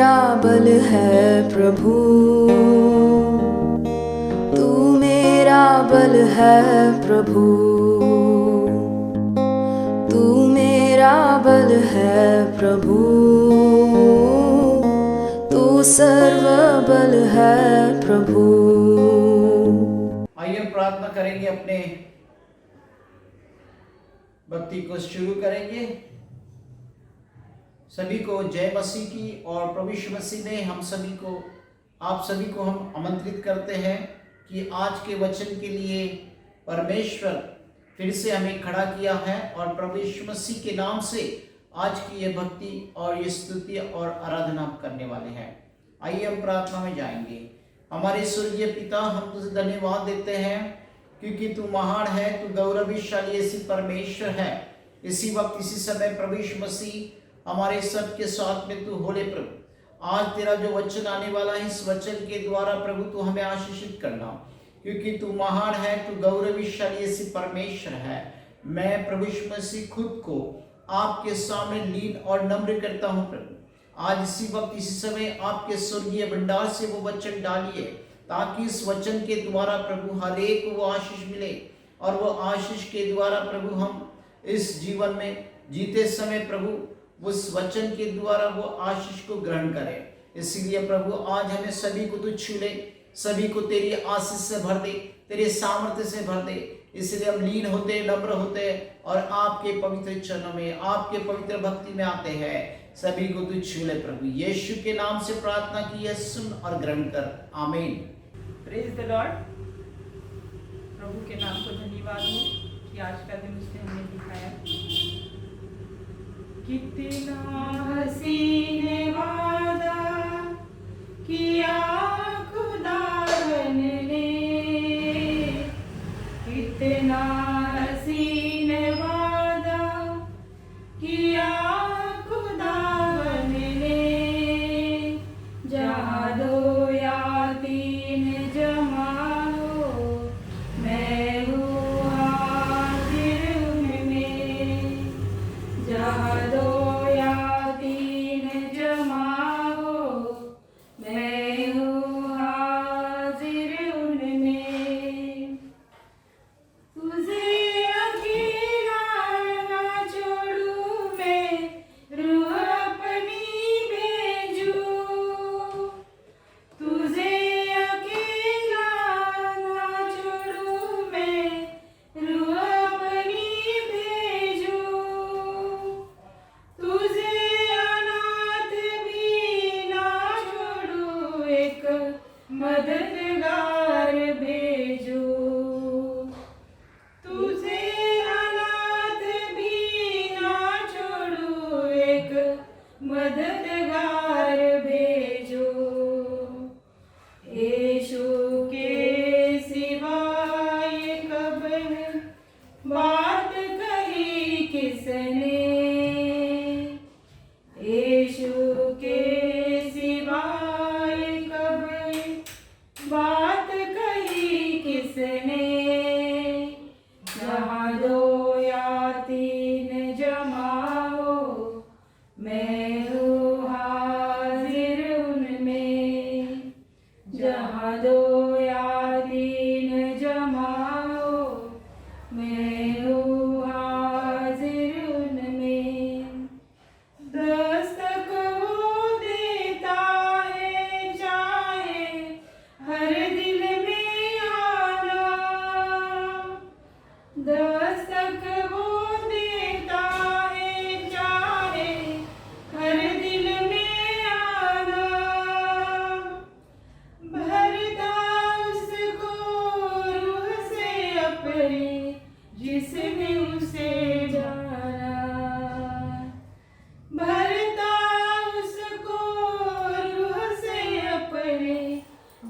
मेरा बल है प्रभु, तू मेरा बल है प्रभु, तू मेरा बल है प्रभु, तू सर्व बल है प्रभु। आइए प्रार्थना करेंगे, अपने भक्ति को शुरू करेंगे। सभी को जय मसीह की, और प्रभु यीशु मसीह में हम सभी को, आप सभी को हम आमंत्रित करते हैं कि आज के वचन के लिए परमेश्वर फिर से हमें खड़ा किया है, और प्रभु यीशु मसीह के नाम से आज की ये भक्ति और ये स्तुति और आराधना करने वाले हैं। आइए हम प्रार्थना में जाएंगे। हमारे स्वर्गीय पिता, हम तुझे धन्यवाद देते हैं क्योंकि तू महान है, तू गौरवशाली ऐसी परमेश्वर है। इसी वक्त इसी समय प्रभु यीशु मसीह हमारे सबके साथ में तू होले प्रभु। आज तेरा जो वचन आने वाला है, इस वचन के द्वारा प्रभु तू हमें आशीषित करना, क्योंकि तू महान है, तू गौरवशाली ऐसी परमेश्वर है। मैं प्रभु यीशु मसीह खुद को आपके सामने लीन और नम्र करता हूँ प्रभु। आज इसी वक्त इसी समय आपके स्वर्गीय भंडार से वो वचन डालिए, ताकि इस वचन के द्वारा प्रभु हर एक को वो आशीष मिले, और वो आशीष के द्वारा प्रभु हम इस जीवन में जीते समय प्रभु उस वचन के द्वारा वो आशीष को ग्रहण करें। इसलिए प्रभु आज हमें सभी को तू छू ले, सभी को तेरी आशीष से भर दे, तेरे सामर्थ्य से भर दे। इसलिए हम लीन होते, नम्र होते और आपके पवित्र चरणों में, आपके पवित्र भक्ति में आते हैं। सभी को तू छू ले प्रभु। यीशु के नाम से प्रार्थना की है, सुन और ग्रहण कर, आमीन। Praise the Lord. प्रभु के नाम को धन्यवाद हो कि आज का दिन उसने हमें दिखाया। कितना हसीन वादा किया खुदावन ने, कितना हसीन वादा किया खुदावन ने। जहाँ दो या तीन जमा हो, मैं हूँ हाजिर उनमें। जहाँ दो या तीन जमा हो, मैं हूँ हाजिर उनमें। तुझे अकेला ना छोड़ूं मैं, रूह अपनी भेजूं। तुझे अकेला ना छोड़ूं मैं, रूह अपनी भेजूं। तुझे अनाथ भी ना छोड़ूं, एक मददगार भेजूं। तुझे अनाथ भी ना छोड़ूं, एक मददगार भेजूं। यीशु के सिवाय कब बात कही किसने, यीशु के सिवाय कब बात कही किसने। जहाँ दो या तीन जमा हो, मैं हूँ हाजिर उनमें। जहाँ दो या तीन जमा हो, मैं हूँ हाजिर उनमें। दस्तक वो देता है, चाहे हर दिल में आना। दस्तक वो देता है, चाहे हर दिल में आना। भरता उसको रूह से अपने, जिसने उसे जाना। भरता उसको रूह से अपने,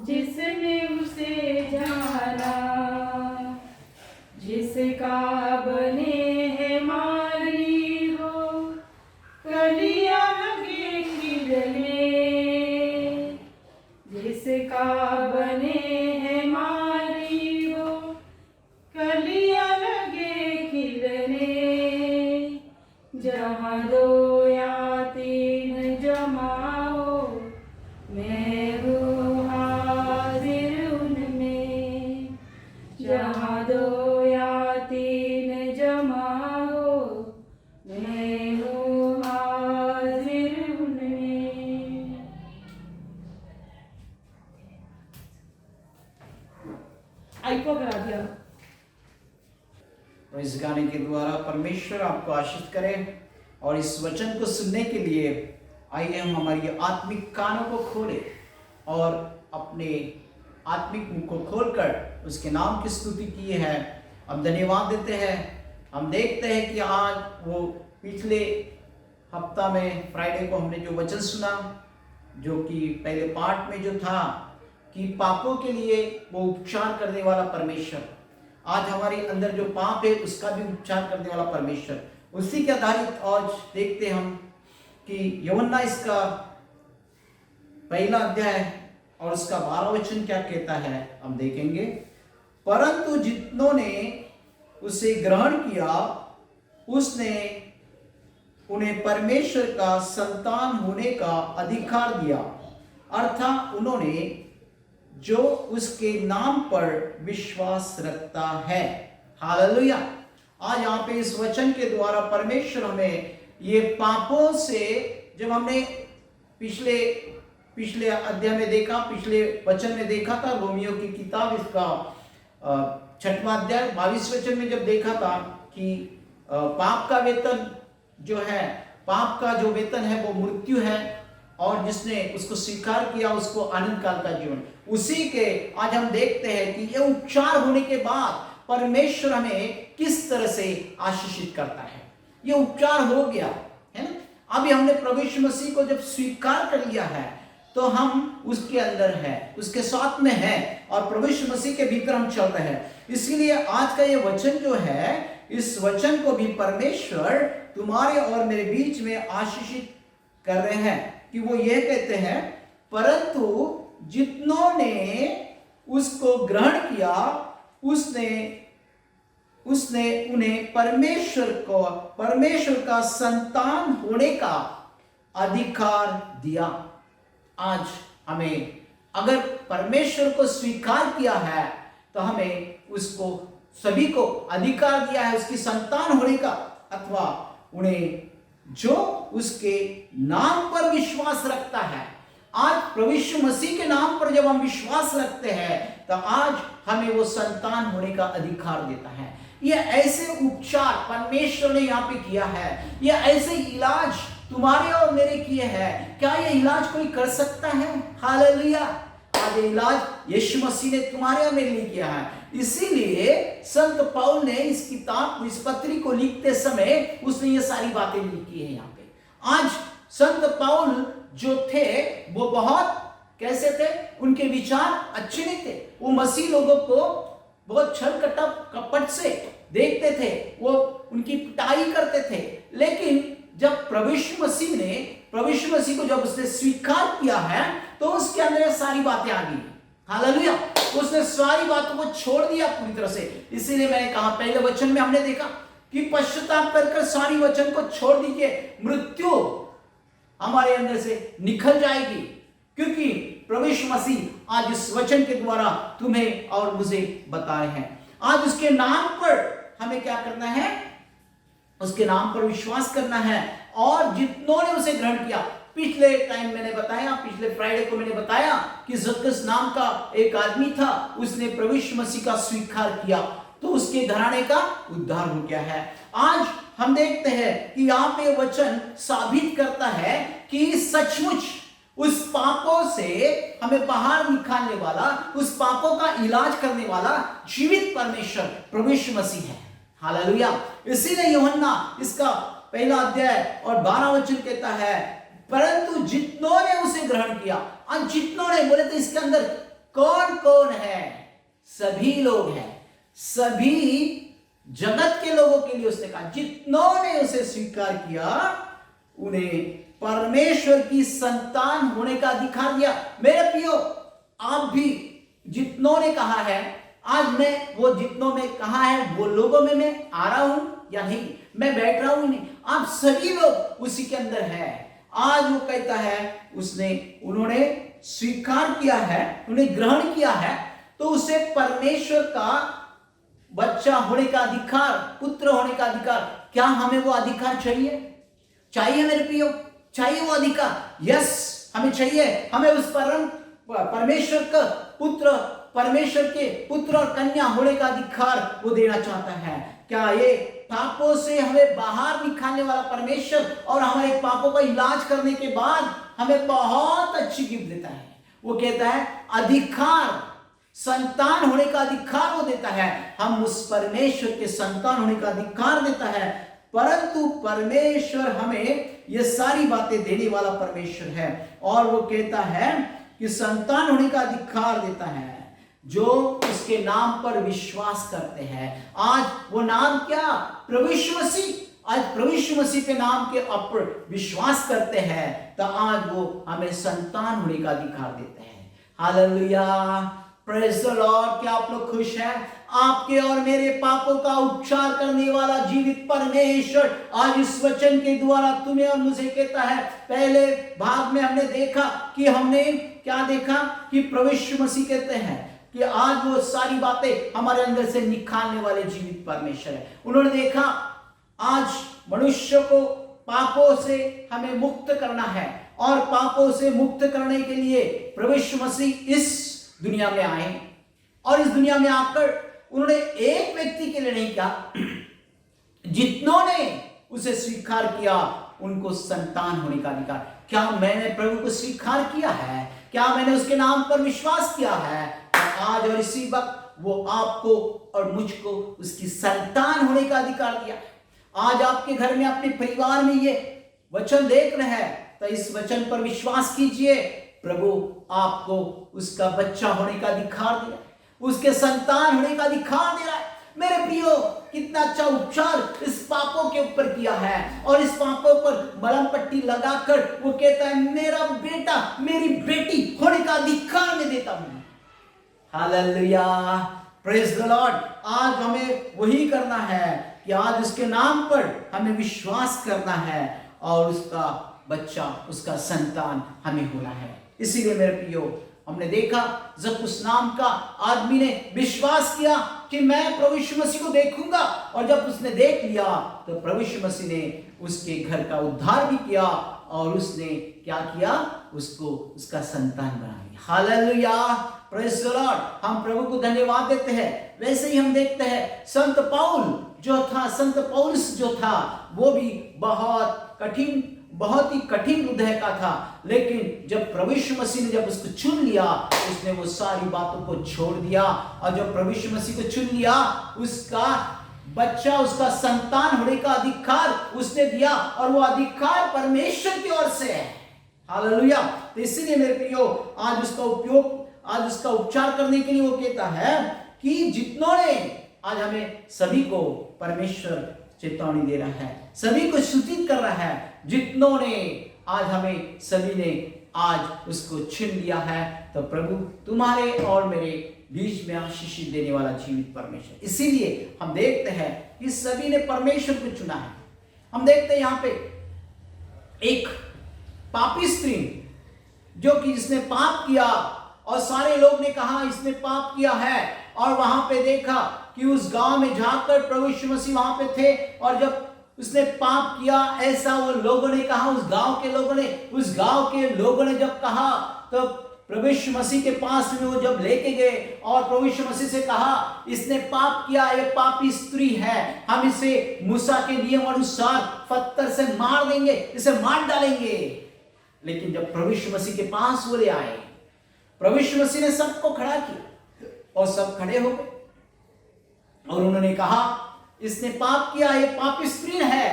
जिसने उसे जाना। जिसका बने है माली हो, कलियां लगे खिलने। जिसका बने है माली हो, कलियां लगे खिलने। जहाँ दो या तीन जमा हो, मैं हूँ हाजिर उनमें। आइको करा दिया। और इस गाने के द्वारा परमेश्वर आपको आशीष करे। और इस वचन को सुनने के लिए आइए हम हमारी आत्मिक कानों को खोलें और अपने आत्मिक मुख को खोलकर उसके नाम की स्तुति की है। हम धन्यवाद देते हैं। हम देखते हैं कि आज वो पिछले हफ्ता में फ्राइडे को हमने जो वचन सुना, जो कि पहले पार्ट में जो था कि पापों के लिए वो उपचार करने वाला परमेश्वर, आज हमारे अंदर जो पाप है उसका भी उपचार करने वाला परमेश्वर, उसी के आधारित आज देखते हम कि यूहन्ना इसका पहला अध्याय और उसका 12 वचन क्या कहता है हम देखेंगे। परंतु जितनों ने उसे ग्रहण किया उसने उन्हें परमेश्वर का संतान होने का अधिकार दिया, अर्थात उन्होंने जो उसके नाम पर विश्वास रखता है। हालेलुया। आज यहाँ पे इस वचन के द्वारा परमेश्वर हमें ये पापों से, जब हमने पिछले अध्याय में देखा, पिछले वचन में देखा था, रोमियो की किताब इसका 6वां अध्याय 22 वचन में जब देखा था कि पाप का वेतन जो है, पाप का जो वेतन है वो मृत्यु है, और जिसने उसको स्वीकार किया उसको अनंत काल का जीवन। उसी के आज हम देखते हैं कि ये उपचार होने के बाद परमेश्वर हमें किस तरह से आशीषित करता है। ये उपचार हो गया है ना। अभी हमने प्रभु यीशु मसीह को जब स्वीकार कर लिया है तो हम उसके अंदर है, उसके साथ में है, और प्रभु यीशु मसीह के भीतर हम चल रहे हैं। इसीलिए आज का ये वचन जो है, इस वचन को भी परमेश्वर तुम्हारे और मेरे बीच में आशीषित कर रहे हैं कि वो ये कहते हैं, परंतु जितनों ने उसको ग्रहण किया उसने उन्हें परमेश्वर का संतान होने का अधिकार दिया। आज हमें अगर परमेश्वर को स्वीकार किया है तो हमें उसको सभी को अधिकार दिया है उसकी संतान होने का, अथवा उन्हें जो उसके नाम पर विश्वास रखता है। आज प्रभु यीशु मसीह के नाम पर जब हम विश्वास रखते हैं तो आज हमें वो संतान होने का अधिकार देता है। ये ऐसे उपचार परमेश्वर ने यहाँ पे किया है, ये ऐसे इलाज तुम्हारे और मेरे किए हैं। क्या ये इलाज कोई कर सकता है? हालेलुया। आज ये इलाज यीशु मसीह ने तुम्हारे और मेरे लिए किया है। इसीलिए संत पौल ने इस किताब, इस पत्री को लिखते समय उसने ये सारी बातें लिखी है यहाँ पे। आज संत पौल जो थे वो बहुत कैसे थे, उनके विचार अच्छे नहीं थे। वो मसीह लोगों को बहुत छल कपट से देखते थे, वो उनकी पिटाई करते थे। लेकिन जब प्रभु यीशु मसीह को जब उसने स्वीकार किया है तो उसके अंदर सारी बातें आ गई। हालेलुया। उसने सारी बातों को छोड़ दिया पूरी तरह से। इसीलिए मैंने कहा पहले वचन में हमने देखा कि पश्चाताप कर सारी वचन को छोड़ दीजिए, मृत्यु हमारे अंदर से निकल जाएगी। क्योंकि प्रभु यीशु मसीह आज इस वचन के द्वारा तुम्हें और मुझे बता रहे हैं। आज उसके नाम पर हमें क्या करना है? उसके नाम पर विश्वास करना है। और जितनों ने उसे ग्रहण किया, पिछले टाइम मैंने बताया, पिछले फ्राइडे को मैंने बताया कि जक्कस नाम का एक आदमी था, उसने प्रभु यीशु मसीह का स्वीकार किया तो उसके घराने का उद्धार हो गया है। आज हम देखते हैं कि यहाँ पे वचन साबित करता है कि सचमुच उस पापों से हमें बाहर निकालने वाला, उस पापों का इलाज करने वाला जीवित परमेश्वर प्रभु यीशु मसीह है। हालेलुया। इसीलिए यूहन्ना इसका पहला अध्याय और 12 वचन कहता है, परंतु जितनों ने उसे ग्रहण किया। और जितनों ने बोले तो इसके अंदर कौन कौन है? सभी लोग हैं, सभी जगत के लोगों के लिए उसने कहा, जितनों ने उसे स्वीकार किया उन्हें परमेश्वर की संतान होने का अधिकार दिया। मेरे प्रियो, आप भी जितनों ने कहा है, आज मैं वो जितनों में कहा है वो लोगों में मैं आ रहा हूं या नहीं, मैं बैठ रहा हूं नहीं, आप सभी लोग उसी के अंदर है। आज वो कहता है उन्होंने स्वीकार किया है, उन्हें ग्रहण किया है तो उसे परमेश्वर का बच्चा होने का अधिकार, पुत्र होने का अधिकार क्या हमें वो अधिकार चाहिए? चाहिए मेरे प्रियो, चाहिए वो अधिकार? यस, हमें चाहिए। हमें उस परमेश्वर का पुत्र, परमेश्वर के पुत्र और कन्या होने का अधिकार वो देना चाहता है। क्या ये पापों से हमें बाहर निकालने वाला परमेश्वर और हमारे पापों का इलाज करने के बाद हमें बहुत अच्छी गिफ्ट देता है। वो कहता है अधिकार, संतान होने का अधिकार वो देता है। हम उस परमेश्वर के संतान होने का अधिकार देता है। परंतु परमेश्वर हमें ये सारी बातें देने वाला परमेश्वर है और वो कहता है कि संतान होने का अधिकार देता है जो उसके नाम पर विश्वास करते हैं। आज वो नाम क्या? प्रभु यीशु मसीह। आज प्रभु यीशु मसीह के नाम के ऊपर विश्वास करते हैं तो आज वो हमें संतान होने का अधिकार देते हैं। Hallelujah, praise the Lord. क्या आप लोग खुश हैं? आपके और मेरे पापों का उपचार करने वाला जीवित परमेश्वर आज इस वचन के द्वारा तुम्हें और मुझे कहता है। पहले भाग में हमने देखा कि हमने क्या देखा कि प्रभु यीशु मसीह कहते हैं कि आज वो सारी बातें हमारे अंदर से निकालने वाले जीवित परमेश्वर है। उन्होंने देखा आज मनुष्य को पापों से हमें मुक्त करना है और पापों से मुक्त करने के लिए प्रभु यीशु मसीह इस दुनिया में आए और इस दुनिया में आकर उन्होंने एक व्यक्ति के लिए नहीं कहा, जितनों ने उसे स्वीकार किया उनको संतान होने का अधिकार। क्या मैंने प्रभु को स्वीकार किया है? क्या मैंने उसके नाम पर विश्वास किया है? आज और इसी वक्त वो आपको और मुझको उसकी संतान होने का अधिकार दिया। आज आपके घर में, अपने परिवार में ये वचन देख रहे हैं तो इस वचन पर विश्वास कीजिए। प्रभु आपको उसका बच्चा होने का अधिकार दिया, उसके संतान होने का अधिकार दे रहा है। मेरे प्रियो, कितना अच्छा उपचार इस पापों के ऊपर किया है और इस पापों पर मलम पट्टी लगाकर वो कहता है मेरा बेटा, मेरी बेटी होने का अधिकार मैं देता हूं। Hallelujah, praise the Lord. आज हमें वही करना है कि आज उसके नाम पर हमें विश्वास करना है और उसका बच्चा, उसका संतान हमें होना है। इसीलिए मेरे प्रियो, हमने देखा जब उस नाम का आदमी ने विश्वास किया कि मैं प्रभु यीशु मसीह को देखूंगा और जब उसने देख लिया तो प्रभु यीशु मसीह ने उसके घर का उद्धार भी किया और उसने क्या किया? उसको उसका संतान बना लिया। Hallelujah, praise the Lord. हम प्रभु को धन्यवाद देते हैं। वैसे ही हम देखते हैं संत पौल जो था, संत पौलुस जो था, वो भी बहुत ही कठिन हृदय का था, लेकिन जब प्रभु यीशु मसीह ने जब उसको चुन लिया उसने वो सारी बातों को छोड़ दिया और जब प्रभु यीशु मसीह को चुन लिया उसका बच्चा, उसका संतान होने का अधिकार उसने दिया और वो अधिकार परमेश्वर की ओर से है। हालेलुया। तो इसीलिए मेरे प्रियो, आज उसका उपचार करने के लिए वो कहता है कि जितनों ने, आज हमें सभी को परमेश्वर चेतावनी दे रहा है, सभी को सूचित कर रहा है, जितनों ने आज हमें सभी ने आज उसको चुन लिया है तो प्रभु तुम्हारे और मेरे बीच में आशीष देने वाला जीवित परमेश्वर। इसीलिए हम देखते हैं कि सभी ने परमेश्वर को चुना है। हम देखते हैं यहाँ पे एक पापी स्त्री जो कि जिसने पाप किया और सारे लोग ने कहा इसने पाप किया है और वहां पे देखा कि उस गांव में जाकर प्रभु यीशु मसीह वहां पे थे और जब उसने पाप किया ऐसा वो लोगों ने कहा, उस गांव के लोगों ने जब कहा तो प्रभु यीशु मसीह के पास में वो जब लेके गए और प्रभु यीशु मसीह से कहा इसने पाप किया, ये पापी स्त्री है, हम इसे मूसा के नियम अनुसार पत्थर से मार देंगे, इसे मार डालेंगे। लेकिन जब प्रभु यीशु मसीह के पास वो ले आए, प्रभु यीशु मसीह ने सबको खड़ा किया और सब खड़े हो गए और उन्होंने कहा इसने पाप किया, ये पापी स्त्री है।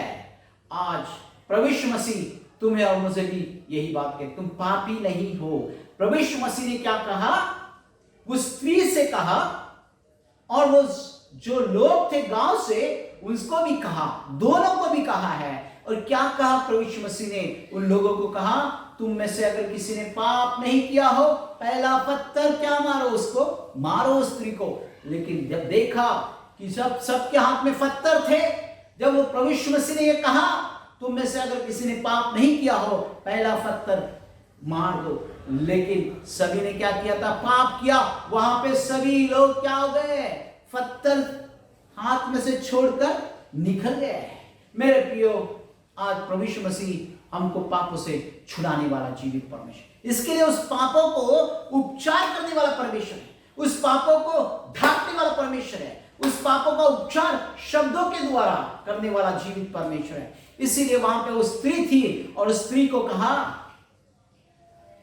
आज प्रभु यीशु मसीह तुम्हें और मुझे भी यही बात कहते, तुम पापी नहीं हो। प्रभु यीशु मसीह ने क्या कहा? वो स्त्री से कहा और वो जो लोग थे गांव से उसको भी कहा, दोनों को भी कहा है। और क्या कहा प्रभु यीशु मसीह ने? उन लोगों को कहा तुम में से अगर किसी ने पाप नहीं किया हो पहला पत्थर क्या मारो, उसको मारो उस स्त्री को। लेकिन जब देखा कि सबके हाथ में पत्थर थे, जब वो प्रभु यीशु मसीह ने ये कहा तुम में से अगर किसी ने पाप नहीं किया हो पहला पत्थर मार दो, लेकिन सभी ने क्या किया था? पाप किया। वहां पे सभी लोग क्या हो गए? पत्थर हाथ में से छोड़कर निकल गए। मेरे प्रियो, आज प्रभु यीशु मसीह हमको पापों से छुड़ाने वाला जीवित परमेश्वर, इसके लिए उस पापों को उपचार करने वाला परमेश्वर है, उस पापों को ढांकने वाला परमेश्वर है, उस पापों का उपचार शब्दों के द्वारा करने वाला जीवित परमेश्वर है। इसीलिए वहां पे वो स्त्री थी और उस स्त्री को कहा,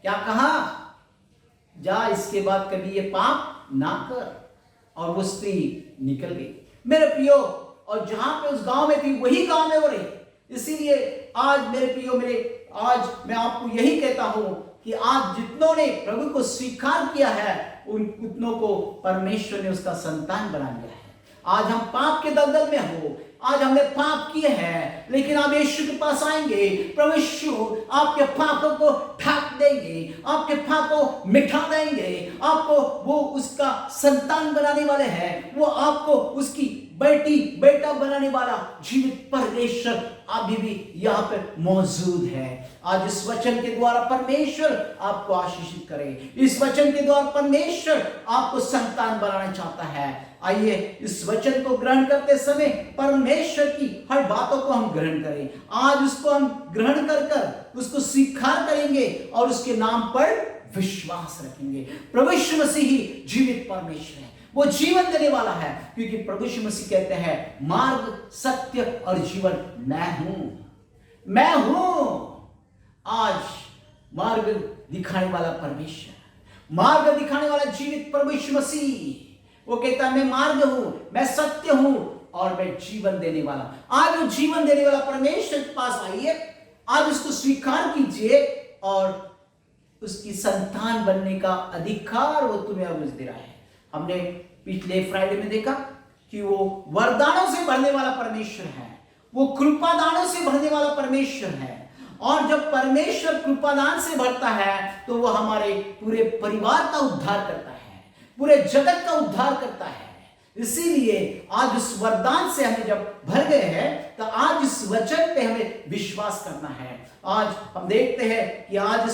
क्या कहा, जा इसके बाद कभी ये पाप ना कर, और वो स्त्री निकल गई। मेरे प्रियो, और जहां पे उस गांव में थी वही गांव में वो रही। इसीलिए आज मेरे प्रियो, आज मैं आपको यही कहता हूं कि आज जितनों ने प्रभु को स्वीकार किया है उन उतनों को परमेश्वर ने उसका संतान बना लिया है। आज हम पाप के दलदल में हो, आज हमने पाप किए हैं, लेकिन आप यीशु के पास आएंगे, प्रभु यीशु आपके पापों को ढांक देंगे, आपके पापों मिटा देंगे, आपको वो उसका संतान बनाने वाले हैं, वो आपको उसकी बेटी बेटा बनाने वाला जीवित परमेश्वर अभी भी यहाँ पे मौजूद है। आज इस वचन के द्वारा परमेश्वर आपको आशीषित करे, इस वचन के द्वारा परमेश्वर आपको संतान बनाना चाहता है। आइए इस वचन को ग्रहण करते समय परमेश्वर की हर बातों को हम ग्रहण करें। आज उसको हम ग्रहण कर उसको स्वीकार करेंगे और उसके नाम पर विश्वास रखेंगे। प्रभु यीशु मसीह ही जीवित परमेश्वर है, वो जीवन देने वाला है, क्योंकि प्रभु यीशु मसीह कहते हैं, मार्ग सत्य और जीवन मैं हूं। आज मार्ग दिखाने वाला परमेश्वर, मार्ग दिखाने वाला जीवित प्रभु यीशु मसीह, वो कहता है, मैं मार्ग हूं, मैं सत्य हूं और मैं जीवन देने वाला। आज वो जीवन देने वाला परमेश्वर के पास आइए, आज उसको स्वीकार कीजिए और उसकी संतान बनने का अधिकार वो तुम्हें और मुझे दे रहा है। हमने पिछले फ्राइडे में देखा कि वो वरदानों से भरने वाला परमेश्वर है, वो कृपादानों से भरने वाला परमेश्वर है, और जब परमेश्वर कृपादान से भरता है तो वो हमारे पूरे परिवार का उद्धार करता है, पूरे जगत का उद्धार करता है। इसीलिए आज उस वरदान से हमें जब भर गए हैं तो आज इस वचन पे हमें विश्वास करना है। आज हम देखते हैं कि आज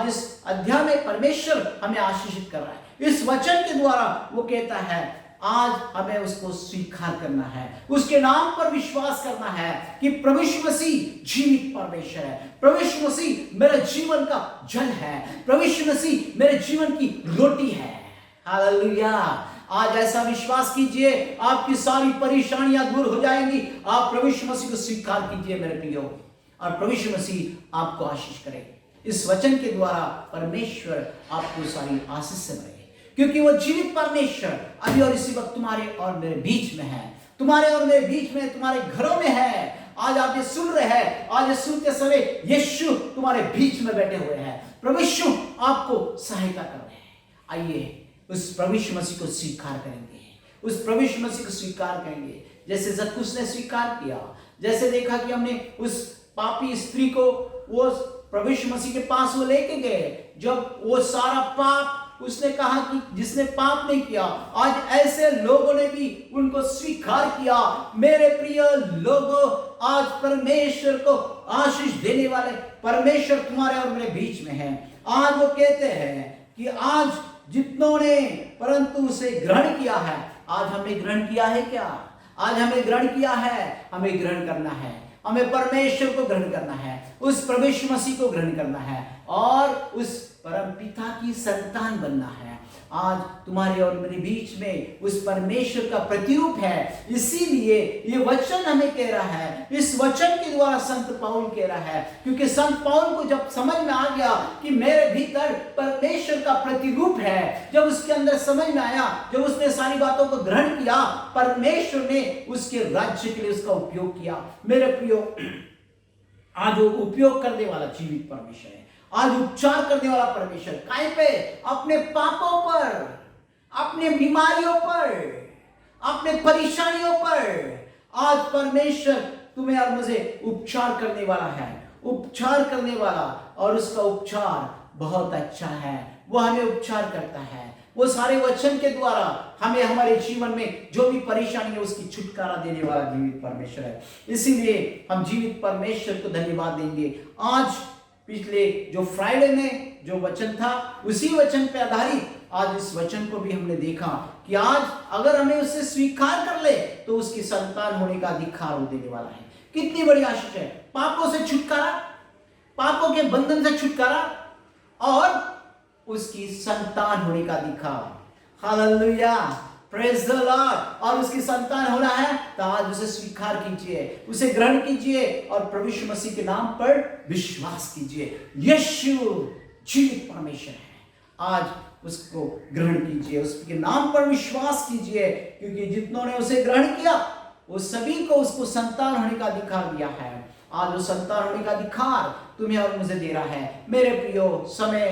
इस अध्याय में परमेश्वर हमें आशीषित कर रहा है। इस वचन के द्वारा वो कहता है, आज हमें उसको स्वीकार करना है, उसके नाम पर विश्वास करना है कि प्रभु यीशु मसीह जीवित परमेश्वर है, प्रभु यीशु मसीह मेरे जीवन का जल है, प्रभु यीशु मसीह मेरे जीवन की रोटी है। हालेलुया। आज ऐसा विश्वास कीजिए, आपकी सारी परेशानियां दूर हो जाएंगी। आप प्रभु यीशु मसीह को स्वीकार कीजिए मेरे प्रियो, और प्रभु यीशु मसीह आपको आशीष करे। इस वचन के द्वारा परमेश्वर आपको सारी आशीष से भरे, क्योंकि वो जीवित परमेश्वर अभी और इसी वक्त तुम्हारे और मेरे बीच में है, तुम्हारे और मेरे बीच में, तुम्हारे घरों में है। आज आप ये सुन रहे हैं, आज ये सुनते समय यीशु तुम्हारे बीच में बैठे हुए हैं, प्रभु यीशु आपको सहायता कर रहे हैं। आइए उस प्रभु यीशु मसीह को स्वीकार करेंगे, उस प्रभु यीशु मसीह को स्वीकार करेंगे, जैसे जक्कुस ने स्वीकार किया, जैसे देखा कि हमने उस पापी स्त्री को वो प्रभु यीशु मसीह के पास वो लेके गए, जब वो सारा पाप उसने कहा कि जिसने पाप नहीं किया, आज ऐसे लोगों ने भी उनको स्वीकार किया। मेरे प्रिय लोगों, आज परमेश्वर को आशीष देने वाले परमेश्वर तुम्हारे और मेरे बीच में है। आज वो कहते हैं कि आज जितनों ने परंतु उसे ग्रहण किया है, आज हमने ग्रहण किया है क्या? आज हमें ग्रहण किया है, हमें ग्रहण करना है, हमें परमेश्वर को ग्रहण करना है, उस प्रभु यीशु मसीह को ग्रहण करना है और उस परम पिता की संतान बनना है। आज तुम्हारे और मेरे बीच में उस परमेश्वर का प्रतिरूप है। इसीलिए ये वचन हमें कह रहा है, इस वचन के द्वारा संत पौल कह रहा है, क्योंकि संत पौल को जब समझ में आ गया कि मेरे भीतर परमेश्वर का प्रतिरूप है, जब उसके अंदर समझ में आया, जब उसने सारी बातों को ग्रहण किया, परमेश्वर ने उसके राज्य के लिए उसका उपयोग किया। मेरे प्रियो, आज वो उपयोग करने वाला जीवित परमेश्वर है, आज उपचार करने वाला परमेश्वर। काहे पे? अपने पापों पर, अपने बीमारियों पर, अपने परेशानियों पर आज परमेश्वर तुम्हें और मुझे उपचार करने वाला है, उपचार करने वाला, और उसका उपचार बहुत अच्छा है। वो हमें उपचार करता है, वो सारे वचन के द्वारा हमें हमारे जीवन में जो भी परेशानी है उसकी छुटकारा देने वाला जीवित परमेश्वर है। इसीलिए हम जीवित परमेश्वर को धन्यवाद देंगे। आज पिछले जो फ्राइडे में जो वचन था, उसी वचन पे आधारित आज इस वचन को भी हमने देखा कि आज अगर हमें उसे स्वीकार कर ले तो उसकी संतान होने का अधिकार वो देने वाला है। कितनी बड़ी आशीष है। पापों से छुटकारा, पापों के बंधन से छुटकारा और उसकी संतान होने का अधिकार। Hallelujah, praise the Lord. और उसकी संतान होना है तो आज उसे स्वीकार कीजिए, उसे ग्रहण कीजिए और प्रभु यीशु मसीह के नाम पर विश्वास कीजिए। यीशु जीवित परमेश्वर है, आज उसको ग्रहण कीजिए, उसके नाम पर विश्वास कीजिए, क्योंकि जितनों ने उसे ग्रहण किया वो सभी को उसको संतान होने का अधिकार दिया है। आज वो संतान होने का अधिकार तुम्हें और मुझे दे रहा है। मेरे प्रियो, समय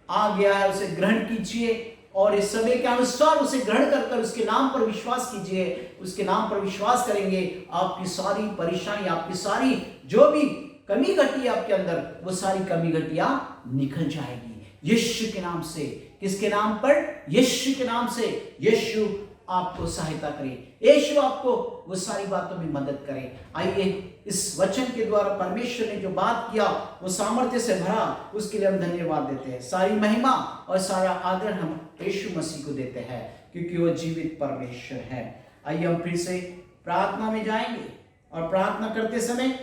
आ गया है, उसे ग्रहण कीजिए और इस समय के अनुसार उसे ग्रहण कर उसके नाम पर विश्वास कीजिए। उसके नाम पर विश्वास करेंगे, आपकी सारी परेशानी, आपकी सारी जो भी कमी घटी आपके अंदर, वो सारी कमी घटियां निकल जाएगी यीशु के नाम से। किसके नाम पर? यीशु के नाम से। यीशु आपको सहायता करे, यीशु आपको वो सारी बातों में मदद करे। आइए इस वचन के द्वारा परमेश्वर ने जो बात किया वो सामर्थ्य से भरा, उसके लिए हम धन्यवाद देते हैं। सारी महिमा और सारा आदर हम यीशु मसीह को देते हैं, क्योंकि वो जीवित परमेश्वर है। आइए हम फिर से प्रार्थना में जाएंगे और प्रार्थना करते समय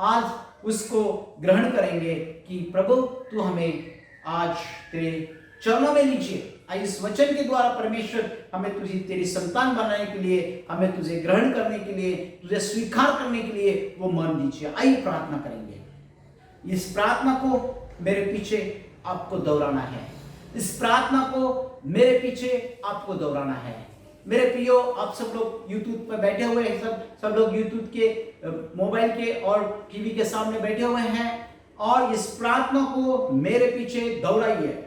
आज उसको ग्रहण करेंगे कि प्रभु तू हमें आज तेरे चरणों में लीजिए। इस वचन के द्वारा परमेश्वर हमें तुझे तेरी संतान बनाने के लिए, हमें तुझे ग्रहण करने के लिए, तुझे स्वीकार करने के लिए वो मन दीजिए। आइए प्रार्थना करेंगे। इस प्रार्थना को मेरे पीछे आपको दोहराना है, इस प्रार्थना को मेरे पीछे आपको दोहराना है। मेरे प्रियो, आप सब लोग यूट्यूब पर बैठे हुए हैं, सब लोग यूट्यूब के, मोबाइल के और टीवी के सामने बैठे हुए हैं और इस प्रार्थना को मेरे पीछे दोहराइए।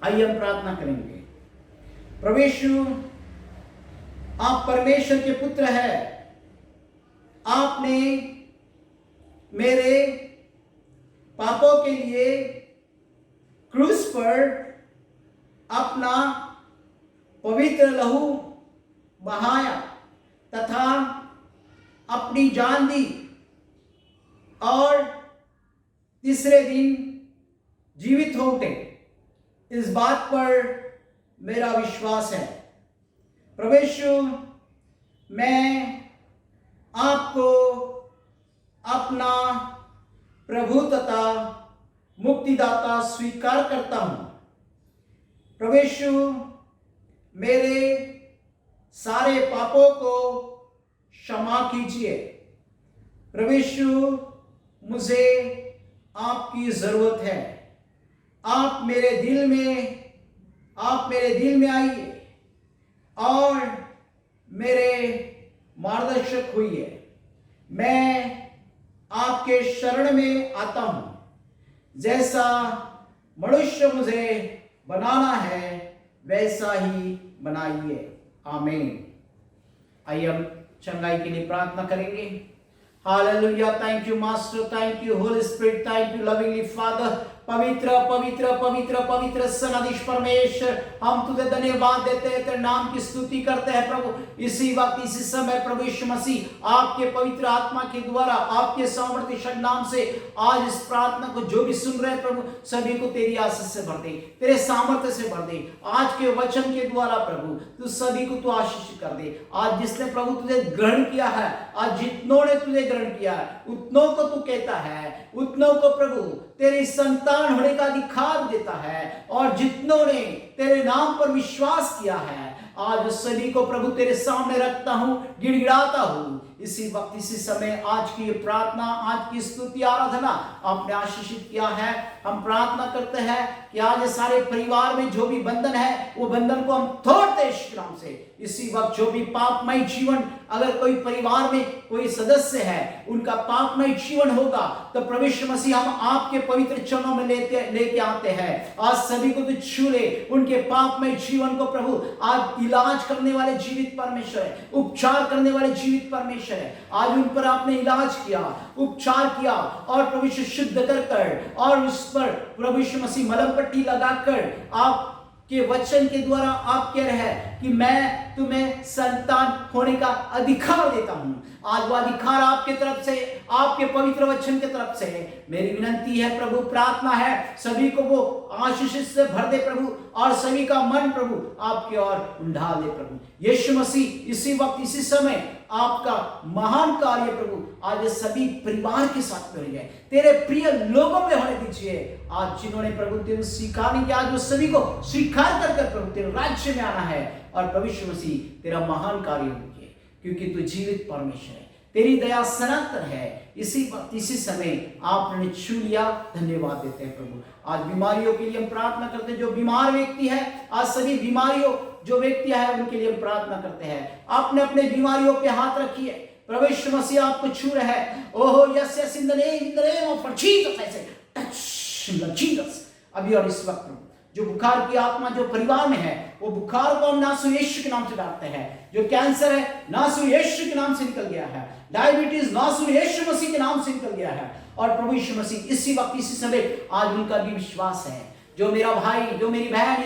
आइए हम प्रार्थना करेंगे। प्रभु यीशु, आप परमेश्वर के पुत्र हैं, आपने मेरे पापों के लिए क्रूस पर अपना पवित्र लहू बहाया तथा अपनी जान दी और तीसरे दिन जीवित हो उठे। इस बात पर मेरा विश्वास है। प्रभु यीशु, मैं आपको अपना प्रभु तथा मुक्तिदाता स्वीकार करता हूं। प्रभु यीशु, मेरे सारे पापों को क्षमा कीजिए। प्रभु यीशु, मुझे आपकी जरूरत है। आप मेरे दिल में आइए और मेरे मार्गदर्शक होइए। मैं आपके शरण में आता हूं। जैसा मनुष्य मुझे बनाना है वैसा ही बनाइए। आमीन। आइए हम चंगाई के लिए प्रार्थना करेंगे। Hallelujah. Thank you master, thank you Holi spirit, thank you lovingly father. पवित्र पवित्र पवित्र पवित्र सनाधीश परमेश्वर, हम तुझे धन्यवाद देते हैं, तेरे नाम की स्तुति करते हैं प्रभु। इसी वक्त इसी समय प्रभु यीशु मसीह आपके पवित्र आत्मा के द्वारा, आपके सामर्थ्यशाली नाम से आज इस प्रार्थना को जो भी सुन रहे हैं प्रभु, सभी को तेरी आशीष से भर दे, तेरे सामर्थ्य से भर दे। आज के वचन के द्वारा प्रभु तू सभी को तू आशीष कर दे। आज जिसने प्रभु तुझे ग्रहण किया है, आज जितनों ने तुझे ग्रहण किया है, उतनों को तू कहता है, उतनों को प्रभु तेरी संतान होने का अधिकार देता है। और जितनों ने तेरे नाम पर विश्वास किया है, आज सभी को प्रभु तेरे सामने रखता हूं, गिड़गिड़ाता हूं। इसी वक्त इसी समय आज की प्रार्थना, आज की स्तुति आराधना आपने आशीषित किया है। हम प्रार्थना करते हैं कि आज सारे परिवार में जो भी बंधन है वो बंधन को हम तोड़ते हैं यीशु नाम से। इसी वक्त जो भी पापमय जीवन, अगर कोई परिवार में कोई सदस्य है उनका पापमय जीवन होगा, तो प्रभु यीशु मसीह हम आपके पवित्र चरणों में लेके आते हैं। आज सभी को तो छू ले, उनके पापमय जीवन को प्रभु आज इलाज करने वाले जीवित परमेश्वर है, उपचार करने वाले जीवित परमेश्वर है। आज उन पर आपने इलाज किया, उपचार किया और प्रभु यीशु शुद्ध कर और उस पर प्रभु यीशु मसीह मलम पट्टी लगाकर आप के वचन के द्वारा आप कह रहे हैं कि मैं तुम्हें संतान होने का अधिकार देता हूं। आज वो अधिकार आपके तरफ से, आपके पवित्र वचन के तरफ से है। मेरी विनंती है प्रभु, प्रार्थना है, सभी को वो आशीष से भर दे प्रभु और सभी का मन प्रभु आपके ओर ढाल दे प्रभु। यीशु मसीह इसी वक्त इसी समय आपका महान कार्य प्रभु आज ये सभी परिवार के साथ में हो जाए, तेरे प्रिय लोगों में होने दीजिए। आज जिन्होंने प्रभु तेरे स्वीकार नहीं किया, आज वो सभी को स्वीकार कर प्रभु तेरे राज्य में आना है और प्रभु यीशु मसीह तेरा महान कार्य होगी, क्योंकि तू जीवित परमेश्वर है, तेरी दया सनातन है। इसी वक्त इसी समय आपने छू लिया, धन्यवाद देते हैं प्रभु। आज बीमारियों के लिए हम प्रार्थना करते हैं, जो बीमार व्यक्ति है आज सभी बीमारियों जो व्यक्ति है उनके लिए हम प्रार्थना करते हैं। आपने अपने बीमारियों पे हाथ रखी है, प्रभु यीशु मसीह आपको छू रहा है। ओहो yes yes in the name of Jesus, ऐसे टच जीसस अभी और इस वक्त जो बुखार की आत्मा जो परिवार में है वो बुखार को हम नासू यीशु के नाम से डांटते हैं। जो कैंसर है नासू यीशु के नाम से निकल गया है, डायबिटीज नासू यीशु मसीह के नाम से निकल गया है। और प्रभु यीशु मसीह इसी वक्त इसी समय आज उनका भी विश्वास है, जो मेरा भाई जो मेरी बहन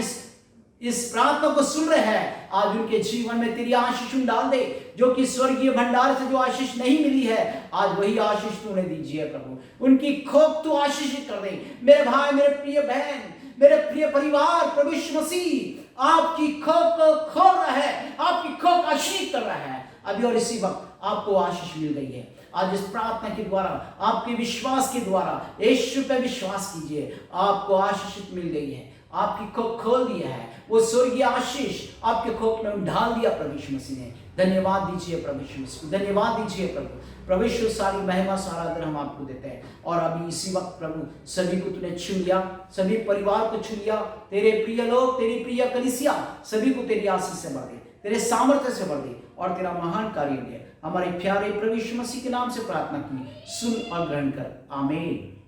इस प्रार्थना को सुन रहे हैं, आज उनके जीवन में तेरी आशीष डाल दे। जो कि स्वर्गीय भंडार से जो आशीष नहीं मिली है, आज वही आशीष तूने दीजिए प्रभु। उनकी खोक तू आशीषित कर दे। मेरे भाई मेरे प्रिय बहन मेरे प्रिय परिवार, प्रभु यीशु मसीह आपकी खोक को खोल रहा है, आपकी खोक आशीषित कर रहा है। अभी और इसी वक्त आपको आशीष मिल गई है। आज इस प्रार्थना के द्वारा आपके विश्वास के द्वारा यीशु पे विश्वास कीजिए, आपको आशीषित मिल गई है, आपकी खोक खोल दिया है। वो स्वर्गीय आशीष आपके खोक में ढाल दिया प्रभु यीशु मसीह ने। धन्यवाद दीजिए प्रभु यीशु मसीह, धन्यवाद दीजिए प्रभु। प्रभु यीशु सारी महिमा सारा आदर हम आपको देते हैं। और अभी इसी वक्त प्रभु सभी को तूने छू लिया, सभी परिवार को छू लिया। तेरे प्रिय लोग, तेरी प्रिय कलीसिया सभी को तेरी आशीष से भर दे, तेरे सामर्थ्य से भर दे और तेरा महान कार्य दे। हमारे प्यारे प्रभु यीशु मसीह के नाम से प्रार्थना की, सुन और ग्रहण कर, आमीन।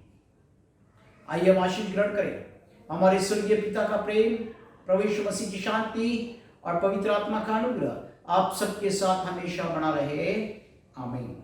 आइए हम आशीष ग्रहण करें। हमारे स्वर्गीय पिता का प्रेम, प्रभु यीशु मसीह की शांति और पवित्र आत्मा का अनुग्रह आप सबके साथ हमेशा बना रहे, आमीन।